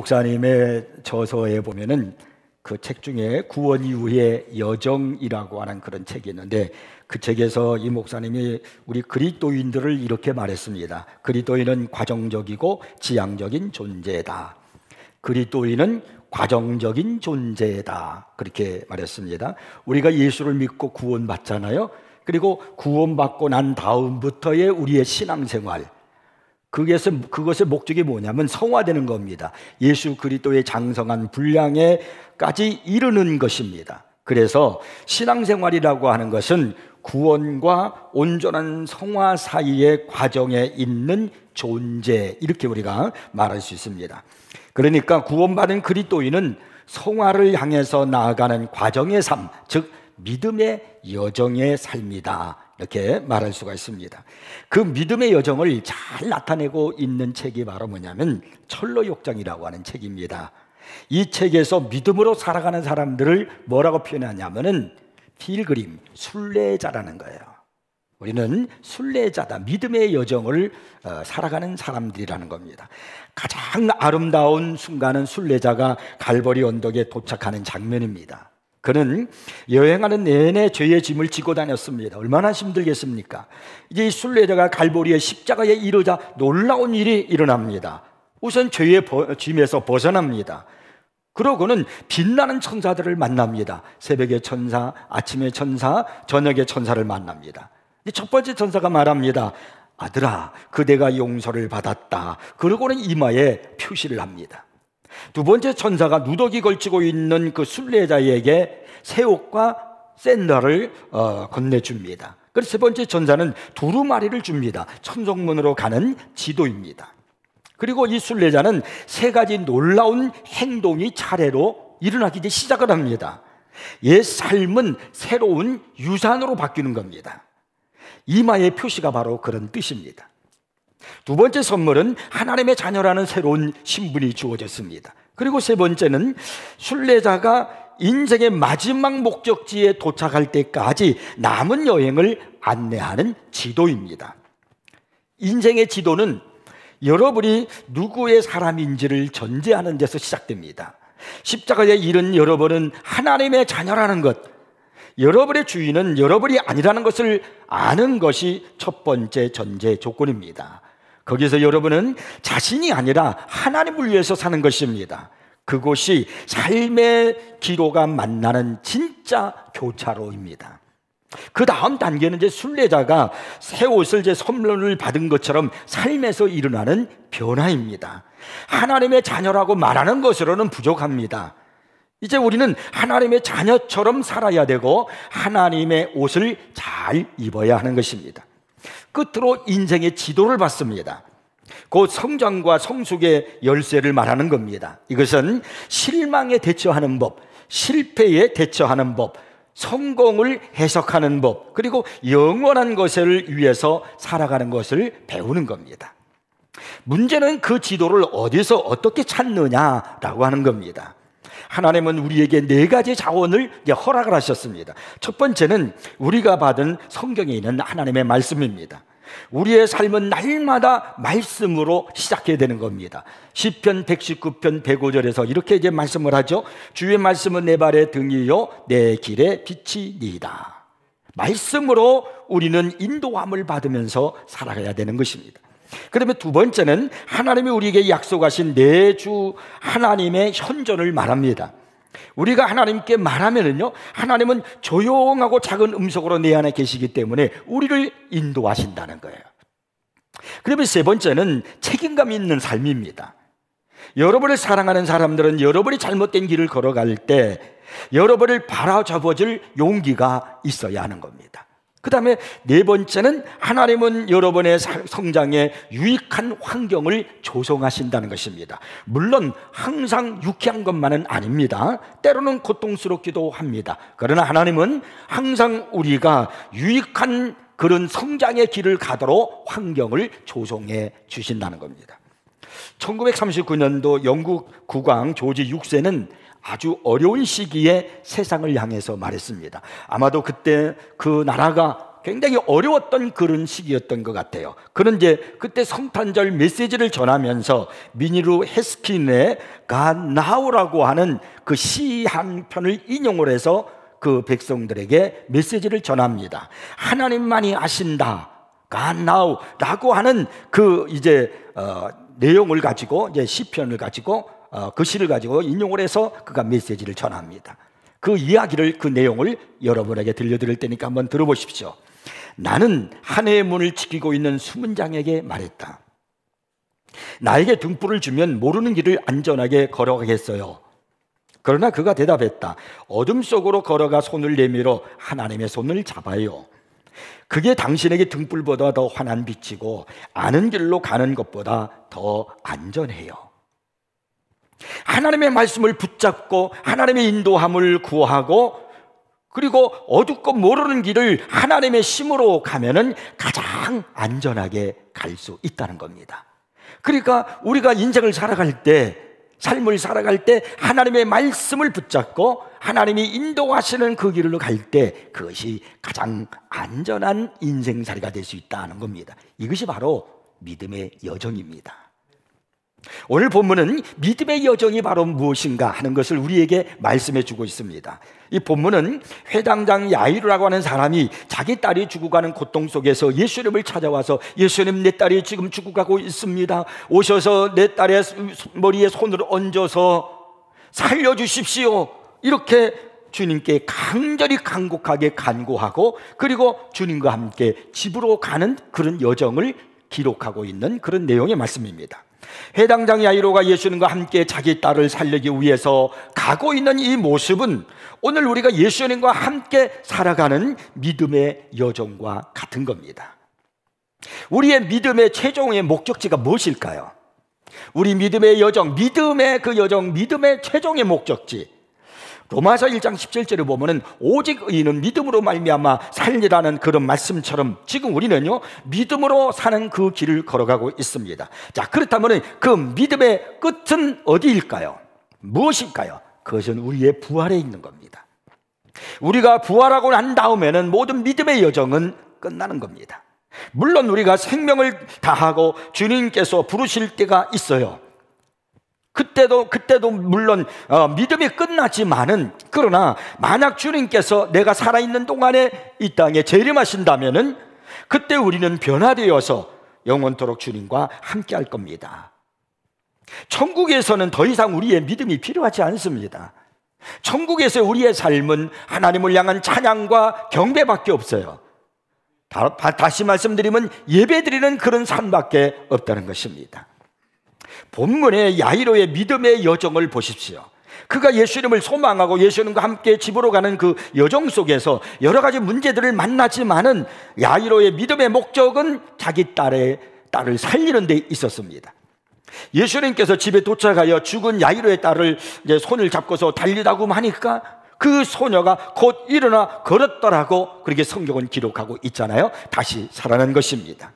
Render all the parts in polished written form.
목사님의 저서에 보면은 그 책 중에 구원 이후의 여정이라고 하는 그런 책이 있는데, 그 책에서 이 목사님이 우리 그리스도인들을 이렇게 말했습니다. 그리스도인은 과정적이고 지향적인 존재다. 그리스도인은 과정적인 존재다. 그렇게 말했습니다. 우리가 예수를 믿고 구원받잖아요. 그리고 구원받고 난 다음부터의 우리의 신앙생활, 그것의 목적이 뭐냐면 성화되는 겁니다. 예수 그리스도의 장성한 분량에까지 이르는 것입니다. 그래서 신앙생활이라고 하는 것은 구원과 온전한 성화 사이의 과정에 있는 존재, 이렇게 우리가 말할 수 있습니다. 그러니까 구원받은 그리스도인은 성화를 향해서 나아가는 과정의 삶, 즉 믿음의 여정의 삶이다, 이렇게 말할 수가 있습니다. 그 믿음의 여정을 잘 나타내고 있는 책이 바로 뭐냐면 철로역정이라고 하는 책입니다. 이 책에서 믿음으로 살아가는 사람들을 뭐라고 표현하냐면은 필그림, 순례자라는 거예요. 우리는 순례자다, 믿음의 여정을 살아가는 사람들이라는 겁니다. 가장 아름다운 순간은 순례자가 갈보리 언덕에 도착하는 장면입니다. 그는 여행하는 내내 죄의 짐을 지고 다녔습니다. 얼마나 힘들겠습니까? 이제 이 순례자가 갈보리의 십자가에 이르자 놀라운 일이 일어납니다. 우선 죄의 짐에서 벗어납니다. 그러고는 빛나는 천사들을 만납니다. 새벽의 천사, 아침의 천사, 저녁의 천사를 만납니다. 첫 번째 천사가 말합니다. 아들아, 그대가 용서를 받았다. 그러고는 이마에 표시를 합니다. 두 번째 천사가 누더기 걸치고 있는 그 순례자에게 새 옷과 샌들을 건네줍니다. 그래서 세 번째 천사는 두루마리를 줍니다. 천성문으로 가는 지도입니다. 그리고 이 순례자는 세 가지 놀라운 행동이 차례로 일어나기 이제 시작을 합니다. 옛 삶은 새로운 유산으로 바뀌는 겁니다. 이마의 표시가 바로 그런 뜻입니다. 두 번째 선물은 하나님의 자녀라는 새로운 신분이 주어졌습니다. 그리고 세 번째는 순례자가 인생의 마지막 목적지에 도착할 때까지 남은 여행을 안내하는 지도입니다. 인생의 지도는 여러분이 누구의 사람인지를 전제하는 데서 시작됩니다. 십자가에 이른 여러분은 하나님의 자녀라는 것, 여러분의 주인은 여러분이 아니라는 것을 아는 것이 첫 번째 전제 조건입니다. 거기서 여러분은 자신이 아니라 하나님을 위해서 사는 것입니다. 그곳이 삶의 기로가 만나는 진짜 교차로입니다. 그 다음 단계는 이제 순례자가 새 옷을 이제 선물을 받은 것처럼 삶에서 일어나는 변화입니다. 하나님의 자녀라고 말하는 것으로는 부족합니다. 이제 우리는 하나님의 자녀처럼 살아야 되고 하나님의 옷을 잘 입어야 하는 것입니다. 끝으로 인생의 지도를 받습니다. 곧 성장과 성숙의 열쇠를 말하는 겁니다. 이것은 실망에 대처하는 법, 실패에 대처하는 법, 성공을 해석하는 법, 그리고 영원한 것을 위해서 살아가는 것을 배우는 겁니다. 문제는 그 지도를 어디서 어떻게 찾느냐라고 하는 겁니다. 하나님은 우리에게 네 가지 자원을 허락을 하셨습니다. 첫 번째는 우리가 받은 성경에 있는 하나님의 말씀입니다. 우리의 삶은 날마다 말씀으로 시작해야 되는 겁니다. 시편 119편 105절에서 이렇게 이제 말씀을 하죠. 주의 말씀은 내 발의 등이요 내 길의 빛이니이다. 말씀으로 우리는 인도함을 받으면서 살아가야 되는 것입니다. 그러면 두 번째는 하나님이 우리에게 약속하신 내주 하나님의 현존을 말합니다. 우리가 하나님께 말하면은요, 하나님은 조용하고 작은 음성으로 내 안에 계시기 때문에 우리를 인도하신다는 거예요. 그러면 세 번째는 책임감 있는 삶입니다. 여러분을 사랑하는 사람들은 여러분이 잘못된 길을 걸어갈 때 여러분을 바라잡아줄 용기가 있어야 하는 겁니다. 그 다음에 네 번째는 하나님은 여러분의 성장에 유익한 환경을 조성하신다는 것입니다. 물론 항상 유쾌한 것만은 아닙니다. 때로는 고통스럽기도 합니다. 그러나 하나님은 항상 우리가 유익한 그런 성장의 길을 가도록 환경을 조성해 주신다는 겁니다. 1939년도 영국 국왕 조지 6세는 아주 어려운 시기에 세상을 향해서 말했습니다. 아마도 그때 그 나라가 굉장히 어려웠던 그런 시기였던 것 같아요. 그는 이제 그때 성탄절 메시지를 전하면서 미니루 헤스킨의 God Now라고 하는 그 시 한 편을 인용을 해서 그 백성들에게 메시지를 전합니다. 하나님만이 아신다, God Now라고 하는 그 이제 내용을 가지고 이제 시편을 가지고 그 시를 가지고 인용을 해서 그가 메시지를 전합니다. 그 이야기를, 그 내용을 여러분에게 들려드릴 테니까 한번 들어보십시오. 나는 한 해의 문을 지키고 있는 수문장에게 말했다. 나에게 등불을 주면 모르는 길을 안전하게 걸어가겠어요. 그러나 그가 대답했다. 어둠 속으로 걸어가 손을 내밀어 하나님의 손을 잡아요. 그게 당신에게 등불보다 더 환한 빛이고 아는 길로 가는 것보다 더 안전해요. 하나님의 말씀을 붙잡고 하나님의 인도함을 구하고 그리고 어둡고 모르는 길을 하나님의 심으로 가면은 가장 안전하게 갈 수 있다는 겁니다. 그러니까 우리가 인생을 살아갈 때, 삶을 살아갈 때 하나님의 말씀을 붙잡고 하나님이 인도하시는 그 길로 갈 때 그것이 가장 안전한 인생살이가 될 수 있다는 겁니다. 이것이 바로 믿음의 여정입니다. 오늘 본문은 믿음의 여정이 바로 무엇인가 하는 것을 우리에게 말씀해 주고 있습니다. 이 본문은 회당장 야이로라고 하는 사람이 자기 딸이 죽어가는 고통 속에서 예수님을 찾아와서 예수님, 내 딸이 지금 죽어가고 있습니다. 오셔서 내 딸의 머리에 손을 얹어서 살려주십시오. 이렇게 주님께 간절히 간곡하게 간구하고 그리고 주님과 함께 집으로 가는 그런 여정을 기록하고 있는 그런 내용의 말씀입니다. 회당장 야이로가 예수님과 함께 자기 딸을 살리기 위해서 가고 있는 이 모습은 오늘 우리가 예수님과 함께 살아가는 믿음의 여정과 같은 겁니다. 우리의 믿음의 최종의 목적지가 무엇일까요? 우리 믿음의 여정, 믿음의 그 여정, 믿음의 최종의 목적지, 로마서 1장 17절에 보면은 오직 의인은 믿음으로 말미암아 살리라는 그런 말씀처럼 지금 우리는요 믿음으로 사는 그 길을 걸어가고 있습니다. 자, 그렇다면 그 믿음의 끝은 어디일까요? 무엇일까요? 그것은 우리의 부활에 있는 겁니다. 우리가 부활하고 난 다음에는 모든 믿음의 여정은 끝나는 겁니다. 물론 우리가 생명을 다하고 주님께서 부르실 때가 있어요. 그때도 물론 믿음이 끝나지만은, 그러나 만약 주님께서 내가 살아있는 동안에 이 땅에 재림하신다면은 그때 우리는 변화되어서 영원토록 주님과 함께 할 겁니다. 천국에서는 더 이상 우리의 믿음이 필요하지 않습니다. 천국에서 우리의 삶은 하나님을 향한 찬양과 경배밖에 없어요. 다시 말씀드리면 예배드리는 그런 삶밖에 없다는 것입니다. 본문의 야이로의 믿음의 여정을 보십시오. 그가 예수님을 소망하고 예수님과 함께 집으로 가는 그 여정 속에서 여러 가지 문제들을 만나지만은 야이로의 믿음의 목적은 자기 딸을 살리는 데 있었습니다. 예수님께서 집에 도착하여 죽은 야이로의 딸을 이제 손을 잡고서 달리다고 하니까 그 소녀가 곧 일어나 걸었더라고 그렇게 성경은 기록하고 있잖아요. 다시 살아난 것입니다.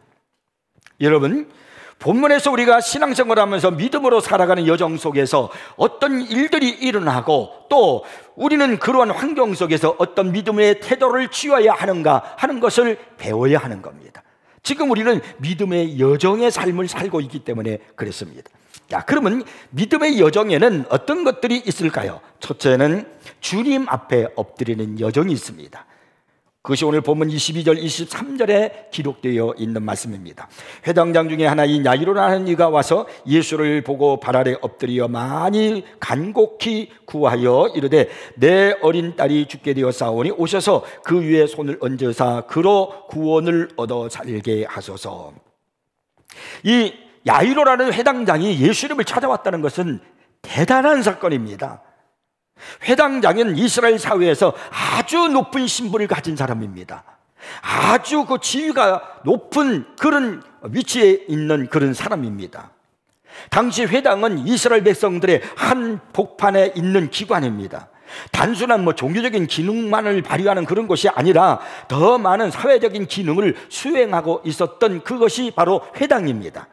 여러분, 본문에서 우리가 신앙생활을 하면서 믿음으로 살아가는 여정 속에서 어떤 일들이 일어나고 또 우리는 그러한 환경 속에서 어떤 믿음의 태도를 취해야 하는가 하는 것을 배워야 하는 겁니다. 지금 우리는 믿음의 여정의 삶을 살고 있기 때문에 그렇습니다. 자, 그러면 믿음의 여정에는 어떤 것들이 있을까요? 첫째는 주님 앞에 엎드리는 여정이 있습니다. 그것이 오늘 본문 22절, 23절에 기록되어 있는 말씀입니다. 회당장 중에 하나인 야이로라는 이가 와서 예수를 보고 발 아래 엎드려 많이 간곡히 구하여 이르되 내 어린 딸이 죽게 되었사오니 오셔서 그 위에 손을 얹으사 그로 구원을 얻어 살게 하소서. 이 야이로라는 회당장이 예수님을 찾아왔다는 것은 대단한 사건입니다. 회당장은 이스라엘 사회에서 아주 높은 신분을 가진 사람입니다. 아주 그 지위가 높은 그런 위치에 있는 그런 사람입니다. 당시 회당은 이스라엘 백성들의 한 복판에 있는 기관입니다. 단순한 종교적인 기능만을 발휘하는 그런 것이 아니라 더 많은 사회적인 기능을 수행하고 있었던 그것이 바로 회당입니다.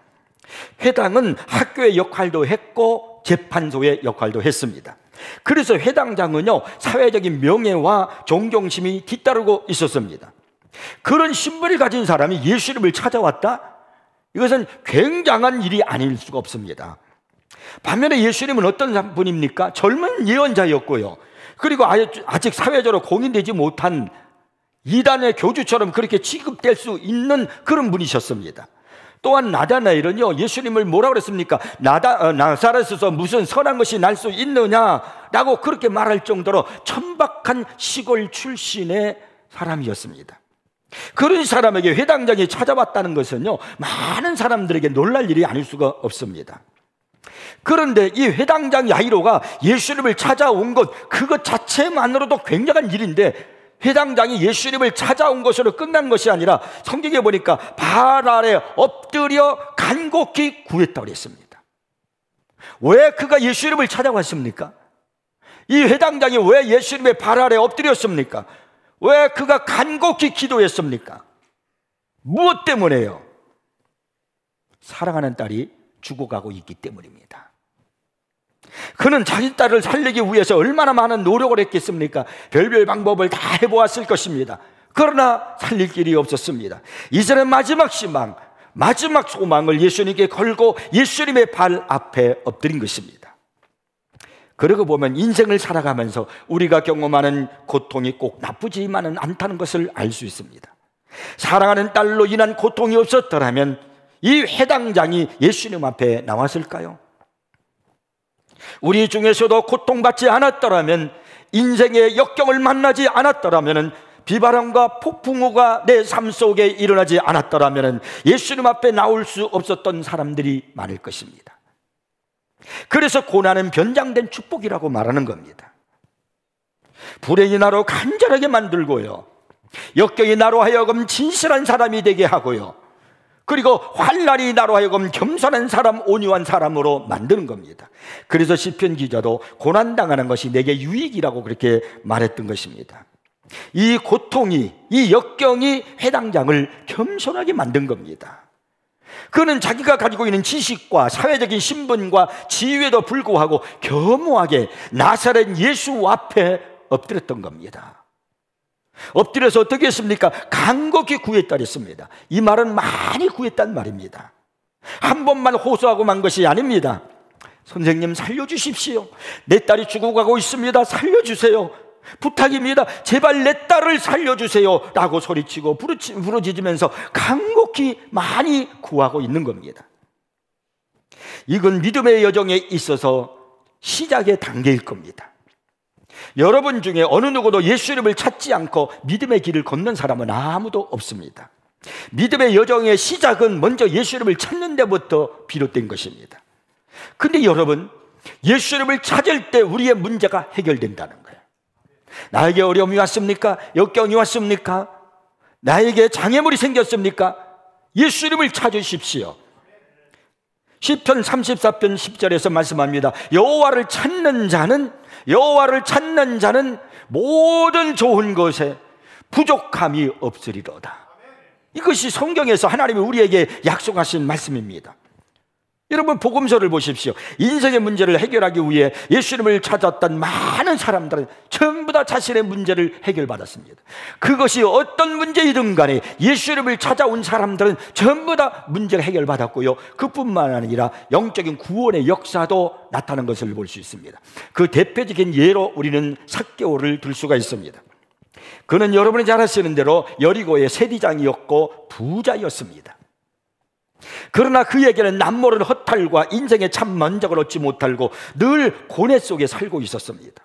회당은 학교의 역할도 했고 재판소의 역할도 했습니다. 그래서 회당장은요 사회적인 명예와 존경심이 뒤따르고 있었습니다. 그런 신분을 가진 사람이 예수님을 찾아왔다? 이것은 굉장한 일이 아닐 수가 없습니다. 반면에 예수님은 어떤 분입니까? 젊은 예언자였고요, 그리고 아직 사회적으로 공인되지 못한 이단의 교주처럼 그렇게 취급될 수 있는 그런 분이셨습니다. 또한 나다나엘은요, 예수님을 뭐라 그랬습니까? 나사렛에서 무슨 선한 것이 날 수 있느냐라고 그렇게 말할 정도로 천박한 시골 출신의 사람이었습니다. 그런 사람에게 회당장이 찾아왔다는 것은요, 많은 사람들에게 놀랄 일이 아닐 수가 없습니다. 그런데 이 회당장 야이로가 예수님을 찾아온 것, 그것 자체만으로도 굉장한 일인데, 회당장이 예수님을 찾아온 것으로 끝난 것이 아니라 성경에 보니까 발 아래 엎드려 간곡히 구했다고 했습니다. 왜 그가 예수님을 찾아왔습니까? 이 회당장이 왜 예수님의 발 아래 엎드렸습니까? 왜 그가 간곡히 기도했습니까? 무엇 때문에요? 사랑하는 딸이 죽어가고 있기 때문입니다. 그는 자기 딸을 살리기 위해서 얼마나 많은 노력을 했겠습니까? 별별 방법을 다 해보았을 것입니다. 그러나 살릴 길이 없었습니다. 이제는 마지막 희망, 마지막 소망을 예수님께 걸고 예수님의 발 앞에 엎드린 것입니다. 그러고 보면 인생을 살아가면서 우리가 경험하는 고통이 꼭 나쁘지만은 않다는 것을 알 수 있습니다. 사랑하는 딸로 인한 고통이 없었더라면 이 회당장이 예수님 앞에 나왔을까요? 우리 중에서도 고통받지 않았더라면, 인생의 역경을 만나지 않았더라면, 비바람과 폭풍우가 내 삶 속에 일어나지 않았더라면 예수님 앞에 나올 수 없었던 사람들이 많을 것입니다. 그래서 고난은 변장된 축복이라고 말하는 겁니다. 불행이 나로 간절하게 만들고요, 역경이 나로 하여금 진실한 사람이 되게 하고요, 그리고 환난이 나로 하여금 겸손한 사람, 온유한 사람으로 만드는 겁니다. 그래서 시편 기자도 고난당하는 것이 내게 유익이라고 그렇게 말했던 것입니다. 이 고통이, 이 역경이 회당장을 겸손하게 만든 겁니다. 그는 자기가 가지고 있는 지식과 사회적인 신분과 지위에도 불구하고 겸허하게 나사렛 예수 앞에 엎드렸던 겁니다. 엎드려서 어떻게 했습니까? 간곡히 구했다 했습니다. 이 말은 많이 구했단 말입니다. 한 번만 호소하고 만 것이 아닙니다. 선생님, 살려주십시오. 내 딸이 죽어가고 있습니다. 살려주세요. 부탁입니다. 제발 내 딸을 살려주세요 라고 소리치고 부르짖으면서 간곡히 많이 구하고 있는 겁니다. 이건 믿음의 여정에 있어서 시작의 단계일 겁니다. 여러분 중에 어느 누구도 예수님을 찾지 않고 믿음의 길을 걷는 사람은 아무도 없습니다. 믿음의 여정의 시작은 먼저 예수님을 찾는 데부터 비롯된 것입니다. 근데 여러분, 예수님을 찾을 때 우리의 문제가 해결된다는 거예요. 나에게 어려움이 왔습니까? 역경이 왔습니까? 나에게 장애물이 생겼습니까? 예수님을 찾으십시오. 시편 34편 10절에서 말씀합니다. 여호와를 찾는 자는 모든 좋은 것에 부족함이 없으리로다. 이것이 성경에서 하나님이 우리에게 약속하신 말씀입니다. 여러분, 복음서를 보십시오. 인생의 문제를 해결하기 위해 예수님을 찾았던 많은 사람들은 전부 다 자신의 문제를 해결받았습니다. 그것이 어떤 문제이든 간에 예수님을 찾아온 사람들은 전부 다 문제를 해결받았고요, 그뿐만 아니라 영적인 구원의 역사도 나타난 것을 볼 수 있습니다. 그 대표적인 예로 우리는 삭개오를 들 수가 있습니다. 그는 여러분이 잘 아시는 대로 여리고의 세리장이었고 부자였습니다. 그러나 그에게는 남모른 허탈과 인생의 참 만족을 얻지 못하고 늘 고뇌 속에 살고 있었습니다.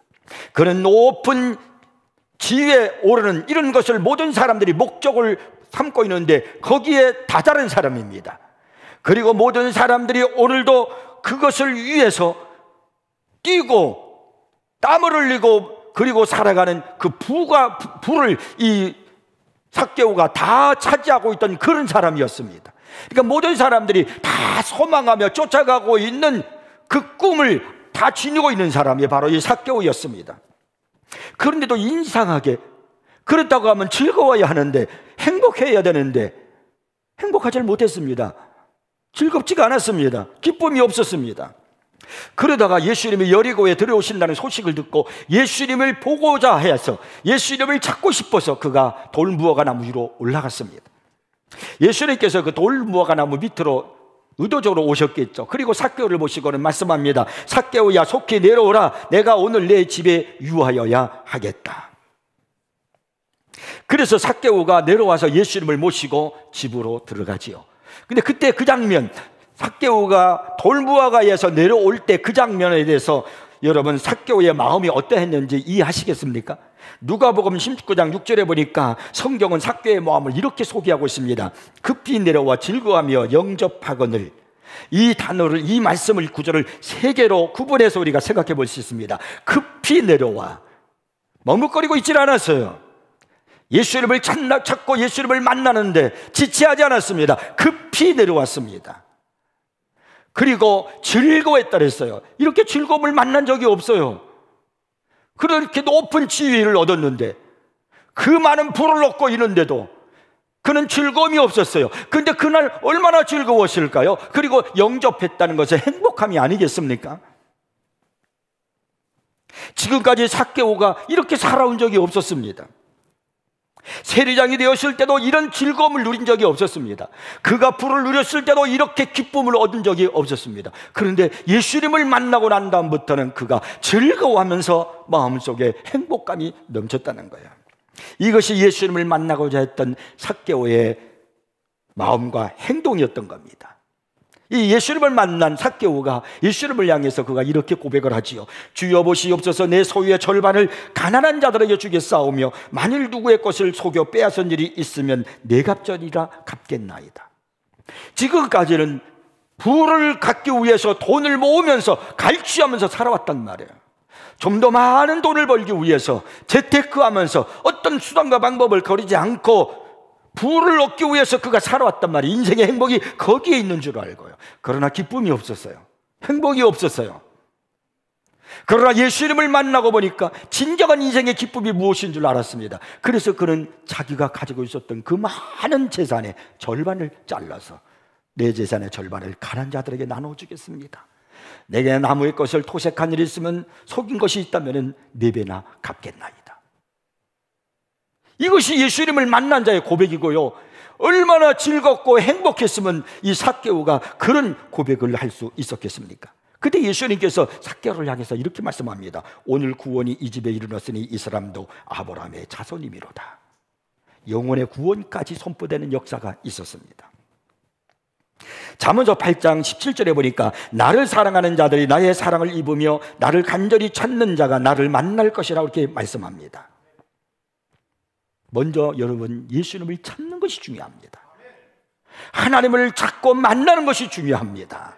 그는 높은 지위에 오르는 이런 것을 모든 사람들이 목적을 삼고 있는데 거기에 다다른 사람입니다. 그리고 모든 사람들이 오늘도 그것을 위해서 뛰고 땀을 흘리고 그리고 살아가는 그 부를 이 삭개오가 다 차지하고 있던 그런 사람이었습니다. 그러니까 모든 사람들이 다 소망하며 쫓아가고 있는 그 꿈을 다 지니고 있는 사람이 바로 이 삭개오였습니다. 그런데도 인상하게, 그렇다고 하면 즐거워야 하는데, 행복해야 되는데 행복하지 못했습니다. 즐겁지가 않았습니다. 기쁨이 없었습니다. 그러다가 예수님이 여리고에 들어오신다는 소식을 듣고 예수님을 보고자 해서, 예수님을 찾고 싶어서 그가 돌무화과 나무 위로 올라갔습니다. 예수님께서 그 돌무화과 나무 밑으로 의도적으로 오셨겠죠. 그리고 삭개오를 보시고는 말씀합니다. 삭개오야, 속히 내려오라. 내가 오늘 내 집에 유하여야 하겠다. 그래서 삭개오가 내려와서 예수님을 모시고 집으로 들어가지요. 근데 그때 그 장면, 삭개오가 돌무화과에서 내려올 때 그 장면에 대해서 여러분 삭개오의 마음이 어떠했는지 이해하시겠습니까? 누가복음 19장 6절에 보니까 성경은 삭개오의 마음을 이렇게 소개하고 있습니다. 급히 내려와 즐거워하며 영접하거늘. 이 단어를, 이 말씀을, 구절을 세 개로 구분해서 우리가 생각해 볼 수 있습니다. 급히 내려와. 머뭇거리고 있질 않았어요. 예수님을 찾고 예수님을 만나는데 지체하지 않았습니다. 급히 내려왔습니다. 그리고 즐거워했다 그랬어요. 이렇게 즐거움을 만난 적이 없어요. 그렇게 높은 지위를 얻었는데, 그 많은 부를 얻고 있는데도 그는 즐거움이 없었어요. 그런데 그날 얼마나 즐거웠을까요? 그리고 영접했다는 것은 행복함이 아니겠습니까? 지금까지 삭개오가 이렇게 살아온 적이 없었습니다. 세리장이 되었을 때도 이런 즐거움을 누린 적이 없었습니다. 그가 부를 누렸을 때도 이렇게 기쁨을 얻은 적이 없었습니다. 그런데 예수님을 만나고 난 다음부터는 그가 즐거워하면서 마음속에 행복감이 넘쳤다는 거예요. 이것이 예수님을 만나고자 했던 삭개오의 마음과 행동이었던 겁니다. 이 예수님을 만난 삭개오가 예수님을 향해서 그가 이렇게 고백을 하지요. 주여 보시옵소서, 내 소유의 절반을 가난한 자들에게 주겠사오며 만일 누구의 것을 속여 빼앗은 일이 있으면 내 값전이라 갚겠나이다. 지금까지는 부를 갖기 위해서 돈을 모으면서 갈취하면서 살아왔단 말이에요. 좀 더 많은 돈을 벌기 위해서 재테크하면서 어떤 수단과 방법을 거리지 않고 부를 얻기 위해서 그가 살아왔단 말이에요. 인생의 행복이 거기에 있는 줄 알고요. 그러나 기쁨이 없었어요. 행복이 없었어요. 그러나 예수님을 만나고 보니까 진정한 인생의 기쁨이 무엇인 줄 알았습니다. 그래서 그는 자기가 가지고 있었던 그 많은 재산의 절반을 잘라서 내 재산의 절반을 가난한 자들에게 나눠주겠습니다. 내게 나무의 것을 토색한 일이 있으면 속인 것이 있다면 4배나 갚겠나이다. 이것이 예수님을 만난 자의 고백이고요. 얼마나 즐겁고 행복했으면 이 삭개오가 그런 고백을 할 수 있었겠습니까? 그때 예수님께서 삭개오를 향해서 이렇게 말씀합니다. 오늘 구원이 이 집에 이르렀으니 이 사람도 아브라함의 자손임이로다. 영혼의 구원까지 선포되는 역사가 있었습니다. 잠언서 8장 17절에 보니까 나를 사랑하는 자들이 나의 사랑을 입으며 나를 간절히 찾는 자가 나를 만날 것이라고 이렇게 말씀합니다. 먼저 여러분, 예수님을 찾는 것이 중요합니다. 하나님을 찾고 만나는 것이 중요합니다.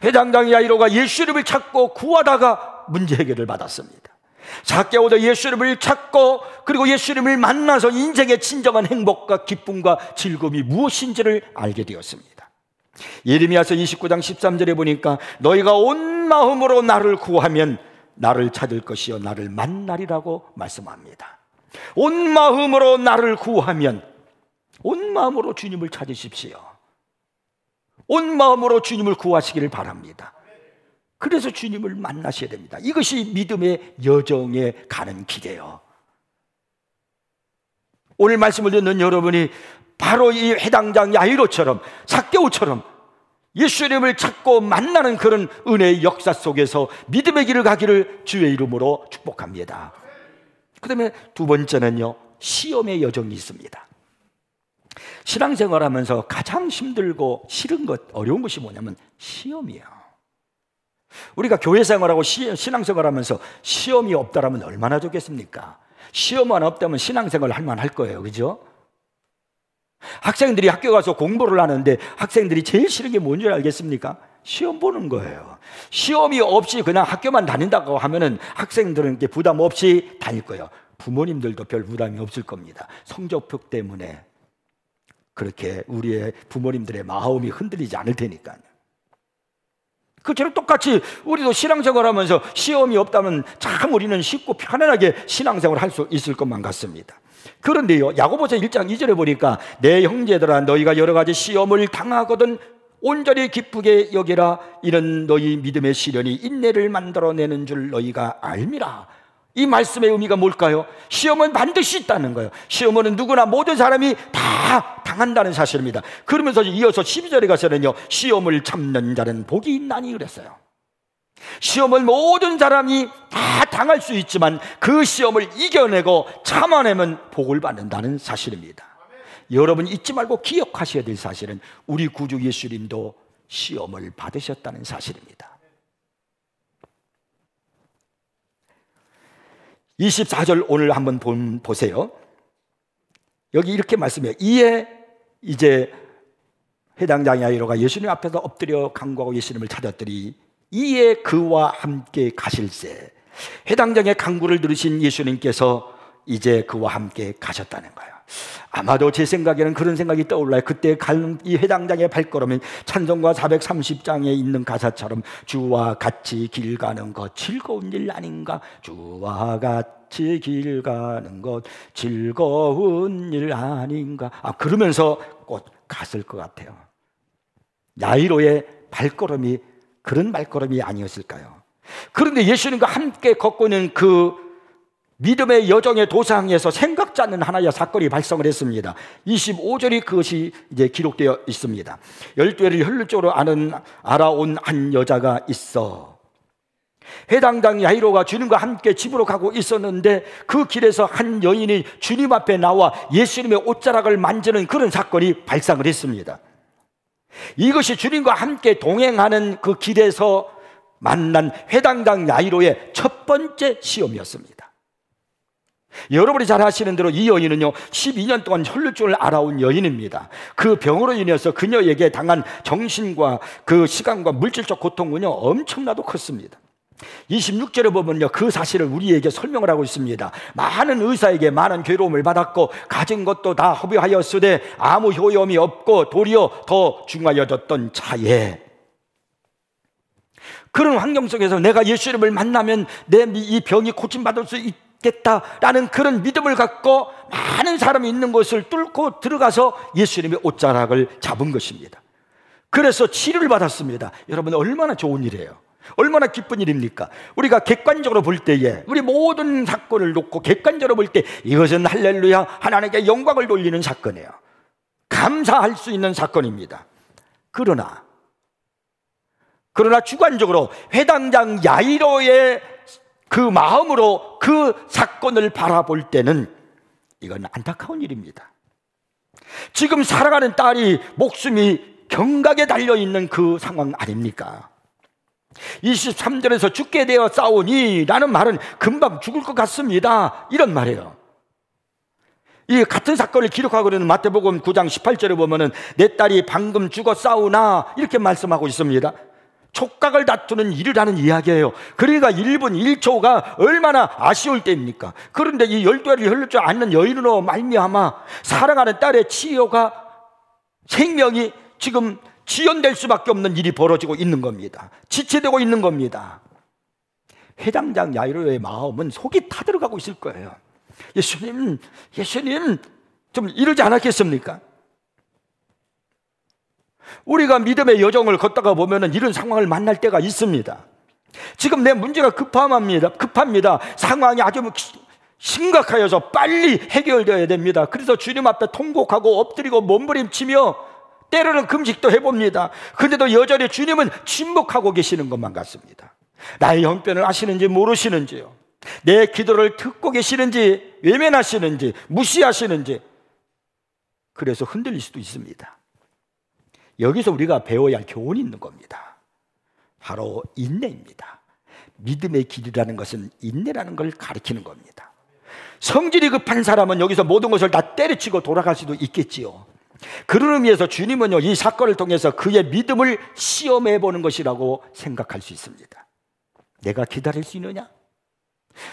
회당장 야이로가 예수님을 찾고 구하다가 문제 해결을 받았습니다. 삭개오도 예수님을 찾고 그리고 예수님을 만나서 인생의 진정한 행복과 기쁨과 즐거움이 무엇인지를 알게 되었습니다. 예레미야서 29장 13절에 보니까 너희가 온 마음으로 나를 구하면 나를 찾을 것이요 나를 만나리라고 말씀합니다. 온 마음으로 나를 구하면, 온 마음으로 주님을 찾으십시오. 온 마음으로 주님을 구하시기를 바랍니다. 그래서 주님을 만나셔야 됩니다. 이것이 믿음의 여정에 가는 길이에요. 오늘 말씀을 듣는 여러분이 바로 이 회당장 야이로처럼, 삭개오처럼 예수님을 찾고 만나는 그런 은혜의 역사 속에서 믿음의 길을 가기를 주의 이름으로 축복합니다. 그 다음에 두 번째는요, 시험의 여정이 있습니다. 신앙생활하면서 가장 힘들고 싫은 것, 어려운 것이 뭐냐면 시험이에요. 우리가 교회생활하고 신앙생활하면서 시험이 없다라면 얼마나 좋겠습니까? 시험만 없다면 신앙생활 할 만할 거예요. 그죠? 학생들이 학교 가서 공부를 하는데 학생들이 제일 싫은 게 뭔지 알겠습니까? 시험 보는 거예요. 시험이 없이 그냥 학교만 다닌다고 하면은 학생들은 부담 없이 다닐 거예요. 부모님들도 별 부담이 없을 겁니다. 성적표 때문에 그렇게 우리의 부모님들의 마음이 흔들리지 않을 테니까요. 그처럼 똑같이 우리도 신앙생활 하면서 시험이 없다면 참 우리는 쉽고 편안하게 신앙생활 할 수 있을 것만 같습니다. 그런데요, 야고보서 1장 2절에 보니까 내 형제들아 너희가 여러 가지 시험을 당하거든 온전히 기쁘게 여기라. 이는 너희 믿음의 시련이 인내를 만들어내는 줄 너희가 알미라. 이 말씀의 의미가 뭘까요? 시험은 반드시 있다는 거예요. 시험은 누구나 모든 사람이 다 당한다는 사실입니다. 그러면서 이어서 12절에 가서는요, 시험을 참는 자는 복이 있나니 그랬어요. 시험은 모든 사람이 다 당할 수 있지만 그 시험을 이겨내고 참아내면 복을 받는다는 사실입니다. 여러분 잊지 말고 기억하셔야 될 사실은 우리 구주 예수님도 시험을 받으셨다는 사실입니다. 24절 오늘 한번 보세요. 여기 이렇게 말씀해요. 이에 이제 회당장 야이로가 예수님 앞에서 엎드려 간구하고 예수님을 찾았더니 이에 그와 함께 가실새. 회당장의 간구를 들으신 예수님께서 이제 그와 함께 가셨다는 거예요. 아마도 제 생각에는 그런 생각이 떠올라요. 그때 이 회당장의 발걸음은 찬송가 430장에 있는 가사처럼 주와 같이 길 가는 것 즐거운 일 아닌가. 주와 같이 길 가는 것 즐거운 일 아닌가. 그러면서 곧 갔을 것 같아요. 야이로의 발걸음이 그런 발걸음이 아니었을까요? 그런데 예수님과 함께 걷고 있는 그 믿음의 여정의 도상에서 생각지 않는 하나의 사건이 발생을 했습니다. 25절이 그것이 이제 기록되어 있습니다. 12회를 혈루증으로 알아온 한 여자가 있어. 회당장 야이로가 주님과 함께 집으로 가고 있었는데 그 길에서 한 여인이 주님 앞에 나와 예수님의 옷자락을 만지는 그런 사건이 발생을 했습니다. 이것이 주님과 함께 동행하는 그 길에서 만난 회당장 야이로의 첫 번째 시험이었습니다. 여러분이 잘 아시는 대로 이 여인은요 12년 동안 혈루증을 앓아온 여인입니다. 그 병으로 인해서 그녀에게 당한 정신과 그 시간과 물질적 고통은요 엄청나도 컸습니다. 26절에 보면요 그 사실을 우리에게 설명을 하고 있습니다. 많은 의사에게 많은 괴로움을 받았고 가진 것도 다 허비하였으되 아무 효험이 없고 도리어 더 중하여졌던 차에, 그런 환경 속에서 내가 예수님을 만나면 내 이 병이 고침받을 수 있겠다라는 그런 믿음을 갖고 많은 사람이 있는 곳을 뚫고 들어가서 예수님의 옷자락을 잡은 것입니다. 그래서 치료를 받았습니다. 여러분 얼마나 좋은 일이에요. 얼마나 기쁜 일입니까? 우리가 객관적으로 볼 때에 우리 모든 사건을 놓고 객관적으로 볼 때 이것은 할렐루야 하나님께 영광을 돌리는 사건이에요. 감사할 수 있는 사건입니다. 그러나 주관적으로 회당장 야이로의 그 마음으로 그 사건을 바라볼 때는 이건 안타까운 일입니다. 지금 살아가는 딸이 목숨이 경각에 달려있는 그 상황 아닙니까? 23절에서 죽게 되어 싸우니 라는 말은 금방 죽을 것 같습니다 이런 말이에요. 이 같은 사건을 기록하고 있는 마태복음 9장 18절에 보면은 내 딸이 방금 죽어 싸우나 이렇게 말씀하고 있습니다. 촉각을 다투는 일이라는 이야기예요. 그러니까 1분 1초가 얼마나 아쉬울 때입니까? 그런데 이 12회를 흘릴 않는 여인으로 말미암아 사랑하는 딸의 치유가 생명이 지금 지연될 수밖에 없는 일이 벌어지고 있는 겁니다. 지체되고 있는 겁니다. 회당장 야이로의 마음은 속이 타들어가고 있을 거예요. 예수님 좀 이러지 않았겠습니까? 우리가 믿음의 여정을 걷다가 보면은 이런 상황을 만날 때가 있습니다. 지금 내 문제가 급합니다. 상황이 아주 심각하여서 빨리 해결되어야 됩니다. 그래서 주님 앞에 통곡하고 엎드리고 몸부림치며 때로는 금식도 해봅니다. 그런데도 여전히 주님은 침묵하고 계시는 것만 같습니다. 나의 형편을 아시는지 모르시는지요? 내 기도를 듣고 계시는지 외면하시는지 무시하시는지, 그래서 흔들릴 수도 있습니다. 여기서 우리가 배워야 할 교훈이 있는 겁니다. 바로 인내입니다. 믿음의 길이라는 것은 인내라는 걸 가리키는 겁니다. 성질이 급한 사람은 여기서 모든 것을 다 때려치고 돌아갈 수도 있겠지요. 그런 의미에서 주님은요 이 사건을 통해서 그의 믿음을 시험해 보는 것이라고 생각할 수 있습니다. 내가 기다릴 수 있느냐?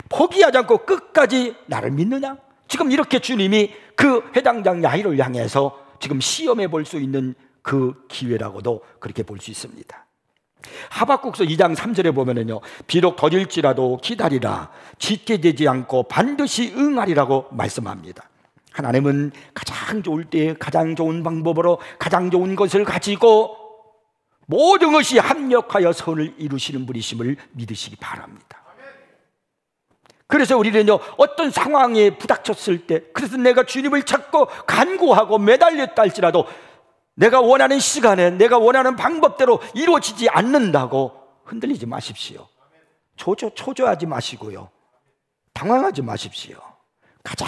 포기하지 않고 끝까지 나를 믿느냐? 지금 이렇게 주님이 그 회당장 야이를 향해서 지금 시험해 볼 수 있는 그 기회라고도 그렇게 볼 수 있습니다. 하박국서 2장 3절에 보면은요 비록 더딜지라도 기다리라 짓게 되지 않고 반드시 응하리라고 말씀합니다. 하나님은 가장 좋을 때 가장 좋은 방법으로 가장 좋은 것을 가지고 모든 것이 합력하여 선을 이루시는 분이심을 믿으시기 바랍니다. 그래서 우리는요, 어떤 상황에 부닥쳤을 때, 그래서 내가 주님을 찾고 간구하고 매달렸다 할지라도 내가 원하는 시간에 내가 원하는 방법대로 이루어지지 않는다고 흔들리지 마십시오. 초조하지 마시고요, 당황하지 마십시오. 가장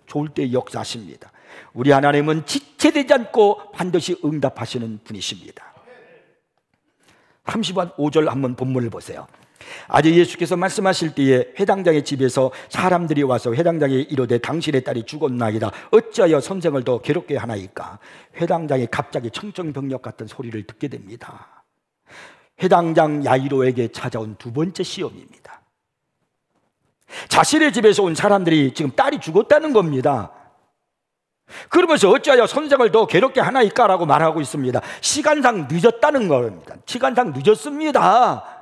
좋을 때 역사하십니다. 우리 하나님은 지체되지 않고 반드시 응답하시는 분이십니다. 35절 한번 본문을 보세요. 아직 예수께서 말씀하실 때에 회당장의 집에서 사람들이 와서 회당장에 이르되 당신의 딸이 죽었나이다. 어찌하여 선생을 더 괴롭게 하나이까? 회당장이 갑자기 청정병력 같은 소리를 듣게 됩니다. 회당장 야이로에게 찾아온 두 번째 시험입니다. 자신의 집에서 온 사람들이 지금 딸이 죽었다는 겁니다. 그러면서 어찌하여 선생을 더 괴롭게 하나이까? 라고 말하고 있습니다. 시간상 늦었다는 겁니다. 시간상 늦었습니다.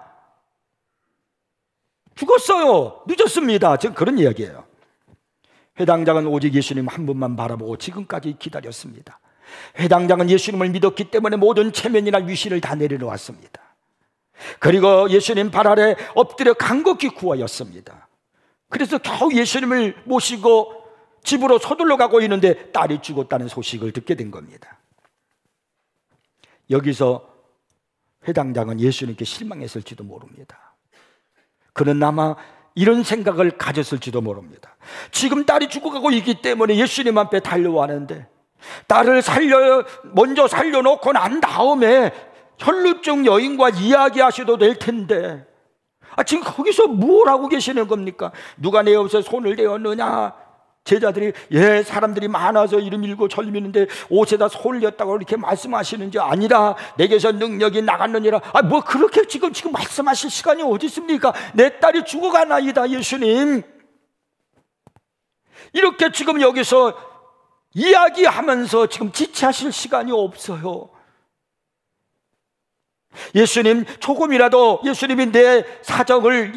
죽었어요. 늦었습니다. 지금 그런 이야기예요. 회당장은 오직 예수님 한 분만 바라보고 지금까지 기다렸습니다. 회당장은 예수님을 믿었기 때문에 모든 체면이나 위신을 다 내려놓았습니다. 그리고 예수님 발 아래 엎드려 간곡히 구하였습니다. 그래서 겨우 예수님을 모시고 집으로 서둘러 가고 있는데 딸이 죽었다는 소식을 듣게 된 겁니다. 여기서 회당장은 예수님께 실망했을지도 모릅니다. 그는 아마 이런 생각을 가졌을지도 모릅니다. 지금 딸이 죽어가고 있기 때문에 예수님 앞에 달려왔는데, 딸을 먼저 살려놓고 난 다음에 혈루증 여인과 이야기하셔도 될 텐데, 지금 거기서 뭘 하고 계시는 겁니까? 누가 내 옷에 손을 대었느냐? 제자들이 사람들이 많아서 이름 읽고 절미는데 옷에다 손을 댔다고 이렇게 말씀하시는지, 아니라 내게서 능력이 나갔느니라. 뭐 그렇게 지금 말씀하실 시간이 어디 있습니까? 내 딸이 죽어가나이다. 예수님, 이렇게 지금 여기서 이야기하면서 지금 지체하실 시간이 없어요. 예수님, 조금이라도 예수님이 내 사정을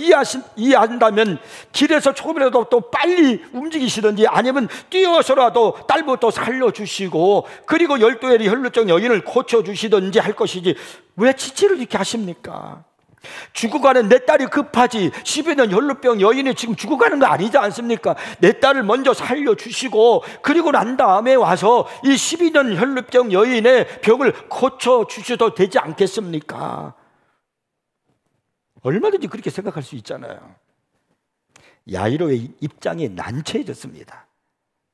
이해한다면 길에서 조금이라도 또 빨리 움직이시든지, 아니면 뛰어서라도 딸부터 살려주시고 그리고 12회의 혈루증 여인을 고쳐주시든지 할 것이지, 왜 지체를 이렇게 하십니까? 죽어가는 내 딸이 급하지, 12년 혈루병 여인이 지금 죽어가는 거 아니지 않습니까? 내 딸을 먼저 살려주시고 그리고 난 다음에 와서 이 12년 혈루병 여인의 병을 고쳐주셔도 되지 않겠습니까? 얼마든지 그렇게 생각할 수 있잖아요. 야이로의 입장이 난처해졌습니다.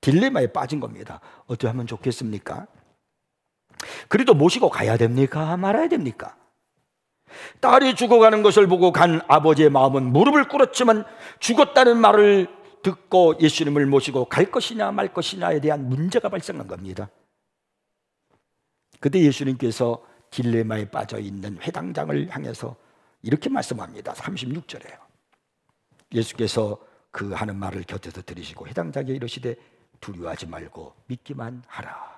딜레마에 빠진 겁니다. 어떻게 하면 좋겠습니까? 그래도 모시고 가야 됩니까? 말아야 됩니까? 딸이 죽어가는 것을 보고 간 아버지의 마음은 무릎을 꿇었지만 죽었다는 말을 듣고 예수님을 모시고 갈 것이냐 말 것이냐에 대한 문제가 발생한 겁니다. 그때 예수님께서 딜레마에 빠져 있는 회당장을 향해서 이렇게 말씀합니다. 36절에요. 예수께서 그 하는 말을 곁에서 들으시고 회당장에게 이르시되 두려워하지 말고 믿기만 하라.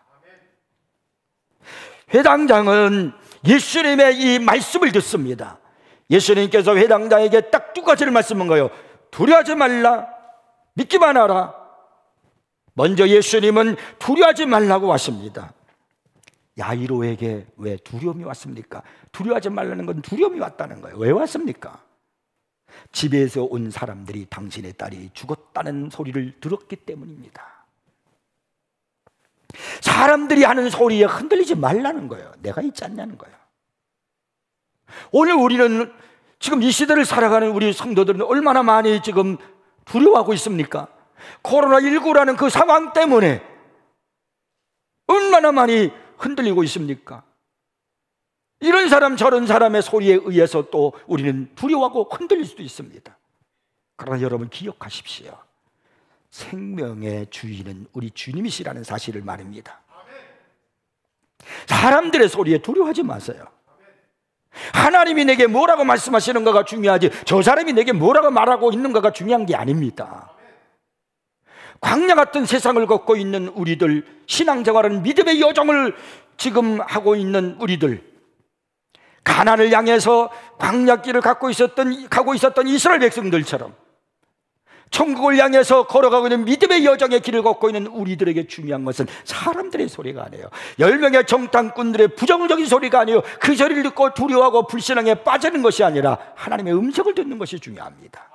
회당장은 예수님의 이 말씀을 듣습니다. 예수님께서 회당장에게 딱 두 가지를 말씀한 거예요. 두려워하지 말라, 믿기만 하라. 먼저 예수님은 두려워하지 말라고 하십니다. 야이로에게 왜 두려움이 왔습니까? 두려워하지 말라는 건 두려움이 왔다는 거예요. 왜 왔습니까? 집에서 온 사람들이 당신의 딸이 죽었다는 소리를 들었기 때문입니다. 사람들이 하는 소리에 흔들리지 말라는 거예요. 내가 있지 않냐는 거예요. 오늘 우리는 지금 이 시대를 살아가는 우리 성도들은 얼마나 많이 지금 두려워하고 있습니까? 코로나19라는 그 상황 때문에 얼마나 많이 흔들리고 있습니까? 이런 사람 저런 사람의 소리에 의해서 또 우리는 두려워하고 흔들릴 수도 있습니다. 그러나 여러분 기억하십시오. 생명의 주인은 우리 주님이시라는 사실을 말입니다. 사람들의 소리에 두려워하지 마세요. 하나님이 내게 뭐라고 말씀하시는가가 중요하지, 저 사람이 내게 뭐라고 말하고 있는가가 중요한 게 아닙니다. 광야 같은 세상을 걷고 있는 우리들, 신앙생활은 믿음의 여정을 지금 하고 있는 우리들, 가나안을 향해서 광야길을 가고 있었던 이스라엘 백성들처럼 천국을 향해서 걸어가고 있는 믿음의 여정의 길을 걷고 있는 우리들에게 중요한 것은 사람들의 소리가 아니에요. 10명의 정탐꾼들의 부정적인 소리가 아니에요. 그 소리를 듣고 두려워하고 불신앙에 빠지는 것이 아니라 하나님의 음성을 듣는 것이 중요합니다.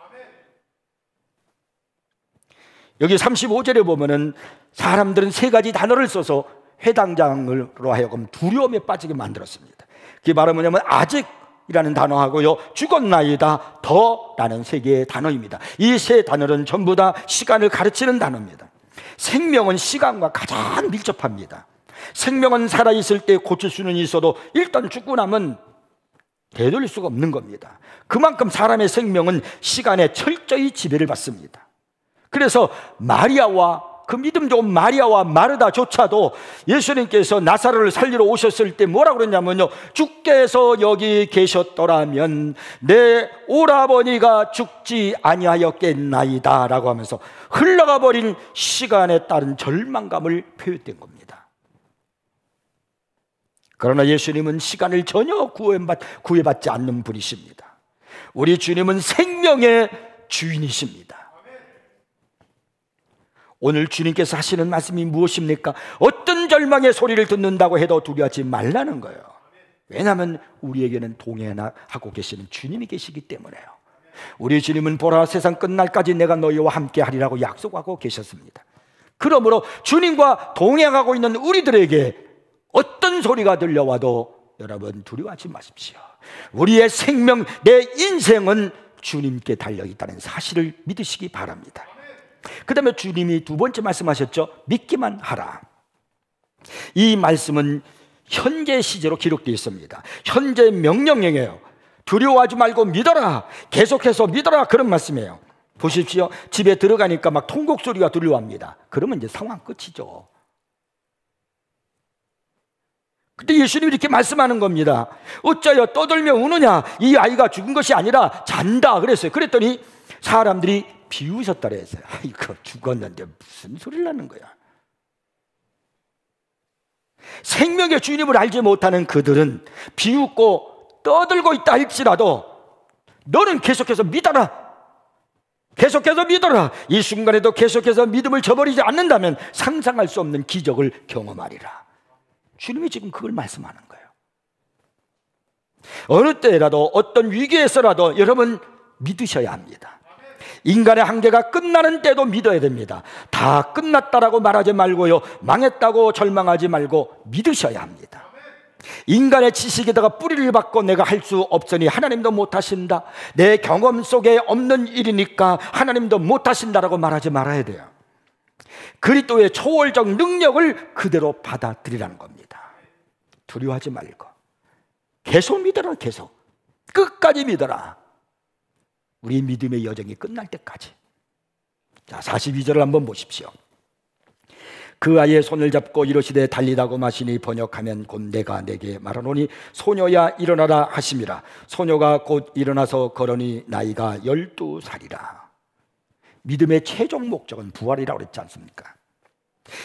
여기 35절에 보면은 사람들은 세 가지 단어를 써서 회당장으로 하여금 두려움에 빠지게 만들었습니다. 그게 바로 뭐냐면 아직이라는 단어하고요, 죽었나이다, 더라는 세 개의 단어입니다. 이 세 단어는 전부 다 시간을 가르치는 단어입니다. 생명은 시간과 가장 밀접합니다. 생명은 살아있을 때 고칠 수는 있어도 일단 죽고 나면 되돌릴 수가 없는 겁니다. 그만큼 사람의 생명은 시간에 철저히 지배를 받습니다. 그래서 마리아와 그 믿음 좋은 마리아와 마르다조차도 예수님께서 나사로를 살리러 오셨을 때 뭐라고 그랬냐면요, 주께서 여기 계셨더라면 내 오라버니가 죽지 아니하였겠나이다 라고 하면서 흘러가 버린 시간에 따른 절망감을 표현된 겁니다. 그러나 예수님은 시간을 전혀 구애받지 않는 분이십니다. 우리 주님은 생명의 주인이십니다. 오늘 주님께서 하시는 말씀이 무엇입니까? 어떤 절망의 소리를 듣는다고 해도 두려워하지 말라는 거예요. 왜냐하면 우리에게는 동행하고 계시는 주님이 계시기 때문에요. 우리 주님은 보라, 세상 끝날까지 내가 너희와 함께 하리라고 약속하고 계셨습니다. 그러므로 주님과 동행하고 있는 우리들에게 어떤 소리가 들려와도 여러분 두려워하지 마십시오. 우리의 생명, 내 인생은 주님께 달려있다는 사실을 믿으시기 바랍니다. 그 다음에 주님이 두 번째 말씀하셨죠. 믿기만 하라. 이 말씀은 현재 시제로 기록되어 있습니다. 현재 명령형이에요. 두려워하지 말고 믿어라, 계속해서 믿어라, 그런 말씀이에요. 보십시오. 집에 들어가니까 막 통곡 소리가 들려옵니다. 그러면 이제 상황 끝이죠. 근데 예수님이 이렇게 말씀하는 겁니다. 어쩌여 떠들며 우느냐, 이 아이가 죽은 것이 아니라 잔다 그랬어요. 그랬더니 사람들이 비웃었다 그랬어요. 이거 죽었는데 무슨 소리를 하는 거야. 생명의 주님을 알지 못하는 그들은 비웃고 떠들고 있다 할지라도 너는 계속해서 믿어라, 계속해서 믿어라, 이 순간에도 계속해서 믿음을 저버리지 않는다면 상상할 수 없는 기적을 경험하리라. 주님이 지금 그걸 말씀하는 거예요. 어느 때라도 어떤 위기에서라도 여러분 믿으셔야 합니다. 인간의 한계가 끝나는 때도 믿어야 됩니다. 다 끝났다라고 말하지 말고요, 망했다고 절망하지 말고 믿으셔야 합니다. 인간의 지식에다가 뿌리를 받고 내가 할 수 없으니 하나님도 못하신다, 내 경험 속에 없는 일이니까 하나님도 못하신다라고 말하지 말아야 돼요. 그리스도의 초월적 능력을 그대로 받아들이라는 겁니다. 두려워하지 말고 계속 믿어라, 계속 끝까지 믿어라. 우리 믿음의 여정이 끝날 때까지. 자, 42절을 한번 보십시오. 그 아이의 손을 잡고 이르시되 달리다고 마시니 번역하면 곧 내가 내게 말하노니 소녀야 일어나라 하심이라. 소녀가 곧 일어나서 걸으니 나이가 12살이라. 믿음의 최종 목적은 부활이라고 그랬지 않습니까?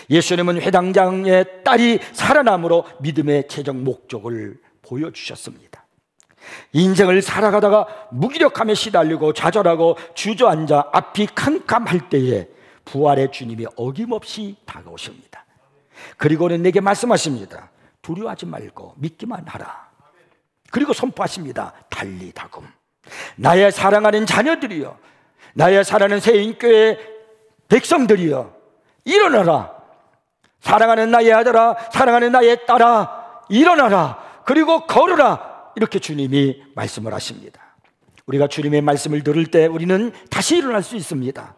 예수님은 회당장의 딸이 살아남으로 믿음의 최종 목적을 보여주셨습니다. 인생을 살아가다가 무기력함에 시달리고 좌절하고 주저앉아 앞이 캄캄할 때에 부활의 주님이 어김없이 다가오십니다. 그리고는 내게 말씀하십니다. 두려워하지 말고 믿기만 하라. 그리고 선포하십니다. 달리다금 나의 사랑하는 자녀들이여, 나의 사랑하는 새인교회 백성들이여, 일어나라. 사랑하는 나의 아들아, 사랑하는 나의 딸아, 일어나라. 그리고 걸으라. 이렇게 주님이 말씀을 하십니다. 우리가 주님의 말씀을 들을 때 우리는 다시 일어날 수 있습니다.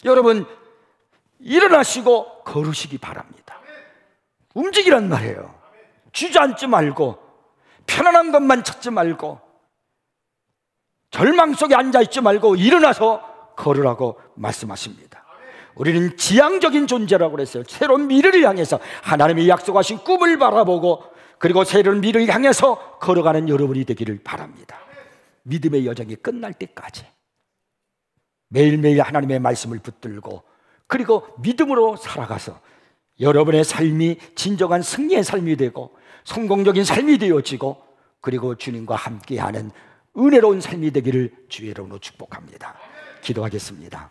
여러분, 일어나시고 걸으시기 바랍니다. 움직이란 말이에요. 주저앉지 말고, 편안한 것만 찾지 말고, 절망 속에 앉아있지 말고 일어나서 걸으라고 말씀하십니다. 우리는 지향적인 존재라고 그랬어요. 새로운 미래를 향해서 하나님이 약속하신 꿈을 바라보고 그리고 새로운 미래를 향해서 걸어가는 여러분이 되기를 바랍니다. 믿음의 여정이 끝날 때까지 매일매일 하나님의 말씀을 붙들고 그리고 믿음으로 살아가서 여러분의 삶이 진정한 승리의 삶이 되고 성공적인 삶이 되어지고 그리고 주님과 함께하는 은혜로운 삶이 되기를 주의 이름으로 축복합니다. 기도하겠습니다.